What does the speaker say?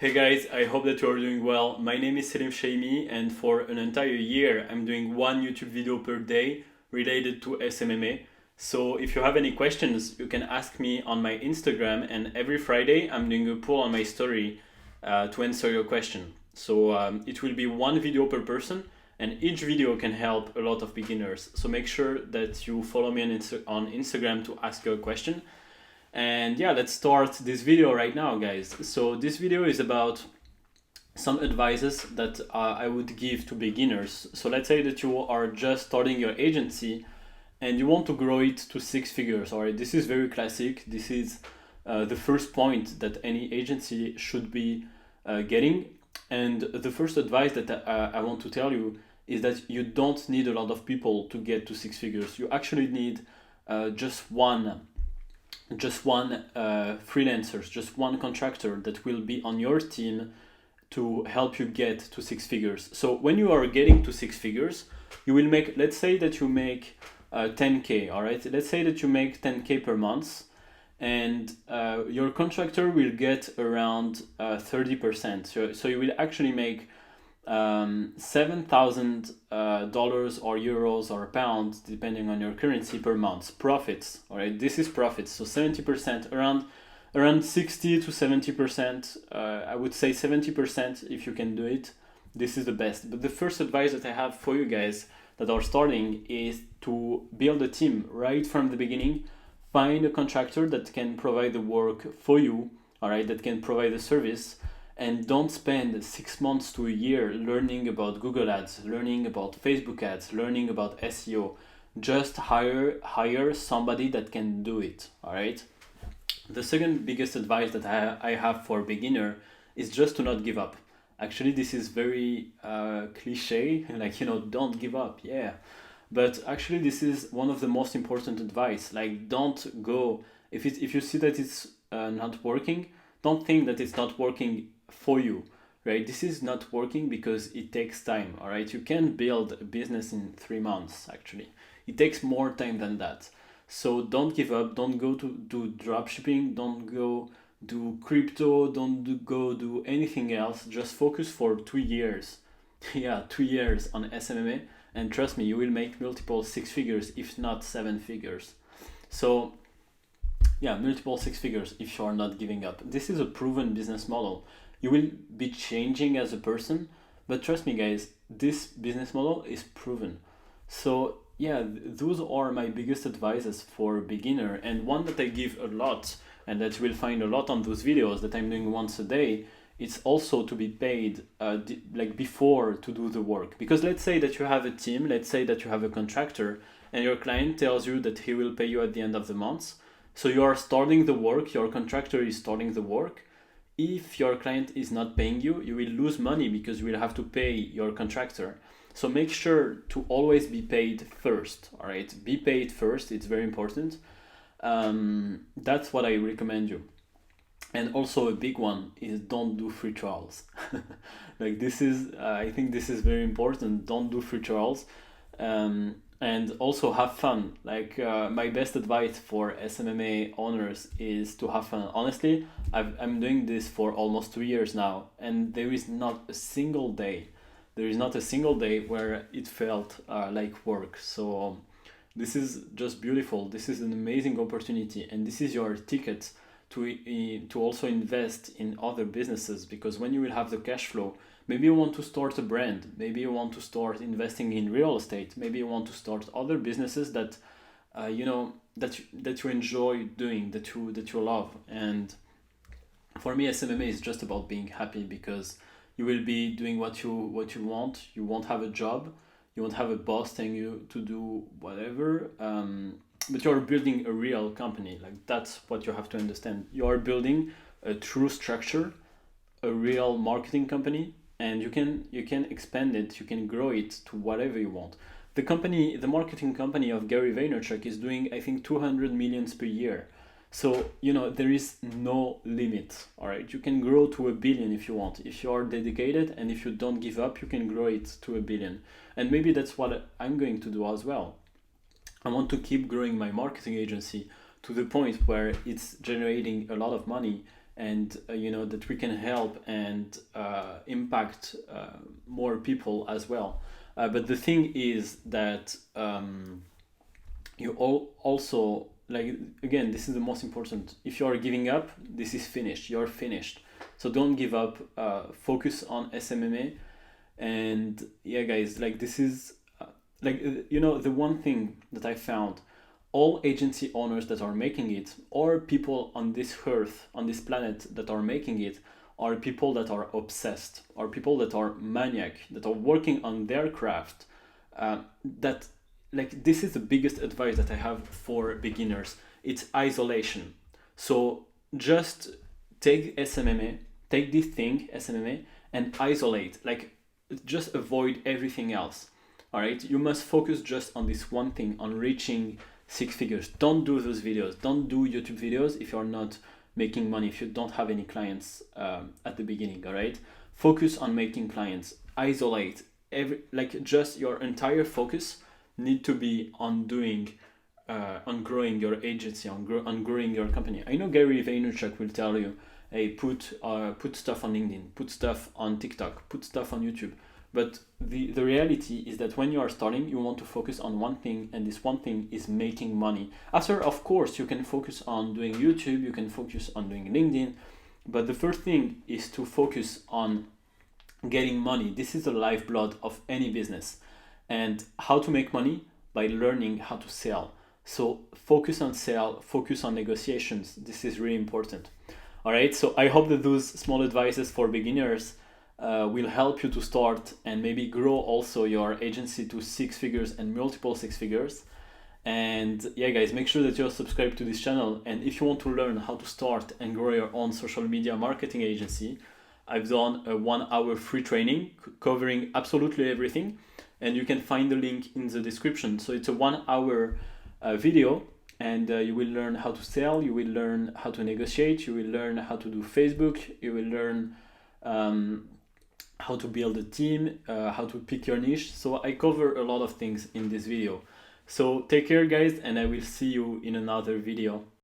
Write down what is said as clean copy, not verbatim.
Hey guys, I hope that you are doing well. My name is Selim Shaimi, and for an entire year, I'm doing one YouTube video per day related to SMMA. So if you have any questions, you can ask me on my Instagram, and every Friday, I'm doing a poll on my story to answer your question. So it will be one video per person, and each video can help a lot of beginners. So make sure that you follow me on Instagram to ask your question. And yeah, let's start this video right now, guys. So this video is about some advices that I would give to beginners. So let's say that you are just starting your agency and you want to grow it to six figures. All right, this is very classic. This is the first point that any agency should be getting. And the first advice that I want to tell you is that you don't need a lot of people to get to six figures. You actually need just one freelancers, just one contractor that will be on your team to help you get to six figures. So when you are getting to six figures, you will make, let's say that you make 10K, all right? Let's say that you make 10K per month, and your contractor will get around 30%. So you will actually make $7,000 or euros or pounds, depending on your currency, per month profits. All right, this is profits. So 70%, around 60 to 70%. I would say 70% if you can do it. This is the best. But the first advice that I have for you guys that are starting is to build a team right from the beginning. Find a contractor that can provide the work for you. All right, that can provide the service. And don't spend 6 months to a year learning about Google Ads, learning about Facebook ads, learning about SEO. Just hire somebody that can do it, all right? The second biggest advice that I have for a beginner is just to not give up. Actually, this is very cliche, like, don't give up, yeah. But actually, this is one of the most important advice. Like, don't go, if you see that it's not working, don't think that it's not working for you, right? This is not working because it takes time, all right? You can't build a business in 3 months, actually. It takes more time than that. So don't give up. Don't go to do drop shipping. Don't go do crypto. Don't go do anything else. Just focus for 2 years. Yeah, 2 years on SMMA. And trust me, you will make multiple six figures, if not seven figures. So yeah, multiple six figures if you are not giving up. This is a proven business model. You will be changing as a person, but trust me, guys, this business model is proven. So yeah, those are my biggest advices for a beginner, and one that I give a lot, and that you will find a lot on those videos that I'm doing once a day. It's also to be paid like before to do the work. Because let's say that you have a team, let's say that you have a contractor, and your client tells you that he will pay you at the end of the month. So you are starting the work, your contractor is starting the work. If your client is not paying you, you will lose money because you will have to pay your contractor. So make sure to always be paid first, all right? Be paid first, it's very important. That's what I recommend you. And also a big one is don't do free trials. Like this is, I think this is very important. Don't do free trials. And also have fun. Like my best advice for SMMA owners is to have fun. Honestly, I'm doing this for almost 2 years now, and there is not a single day where it felt like work. So this is just beautiful. This is an amazing opportunity, and this is your ticket to also invest in other businesses, because when you will have the cash flow, maybe you want to start a brand, maybe you want to start investing in real estate, maybe you want to start other businesses that that you enjoy doing, that you love. And for me, SMMA is just about being happy, because you will be doing what you want. You won't have a job, you won't have a boss telling you to do whatever, but you're building a real company. Like, that's what you have to understand. You are building a true structure, a real marketing company, and you can expand it, you can grow it to whatever you want. The marketing company of Gary Vaynerchuk is doing, I think, 200 millions per year. So there is no limit. All right, you can grow to 1 billion if you want. If you are dedicated and if you don't give up, you can grow it to 1 billion. And maybe that's what I'm going to do as well. I want to keep growing my marketing agency to the point where it's generating a lot of money and that we can help and impact more people as well. But the thing is that you also, like, again, this is the most important. If you are giving up, this is finished. You're finished. So don't give up. Focus on SMMA. And yeah, guys, like, this is the one thing that I found: all agency owners that are making it, or people on this earth, on this planet, that are making it, are people that are obsessed, or people that are maniac, that are working on their craft. That Like, this is the biggest advice that I have for beginners. It's isolation. So just take SMMA, take this thing, SMMA, and isolate. Like, just avoid everything else. All right, you must focus just on this one thing, on reaching six figures. Don't do those videos. Don't do YouTube videos if you're not making money, if you don't have any clients at the beginning. All right, focus on making clients. Isolate just your entire focus need to be on growing your agency, on growing your company. I know Gary Vaynerchuk will tell you, hey, put stuff on LinkedIn, put stuff on TikTok, put stuff on YouTube. But the reality is that when you are starting, you want to focus on one thing, and this one thing is making money. After, of course, you can focus on doing YouTube, you can focus on doing LinkedIn, but the first thing is to focus on getting money. This is the lifeblood of any business. And how to make money? By learning how to sell. So focus on sale, focus on negotiations. This is really important. All right, so I hope that those small advices for beginners will help you to start and maybe grow also your agency to six figures and multiple six figures. And yeah, guys, make sure that you're subscribed to this channel. And if you want to learn how to start and grow your own social media marketing agency, I've done a 1 hour free training covering absolutely everything. And you can find the link in the description. So it's a 1 hour video, and you will learn how to sell, you will learn how to negotiate, you will learn how to do Facebook, you will learn how to build a team, how to pick your niche. So I cover a lot of things in this video. So take care, guys, and I will see you in another video.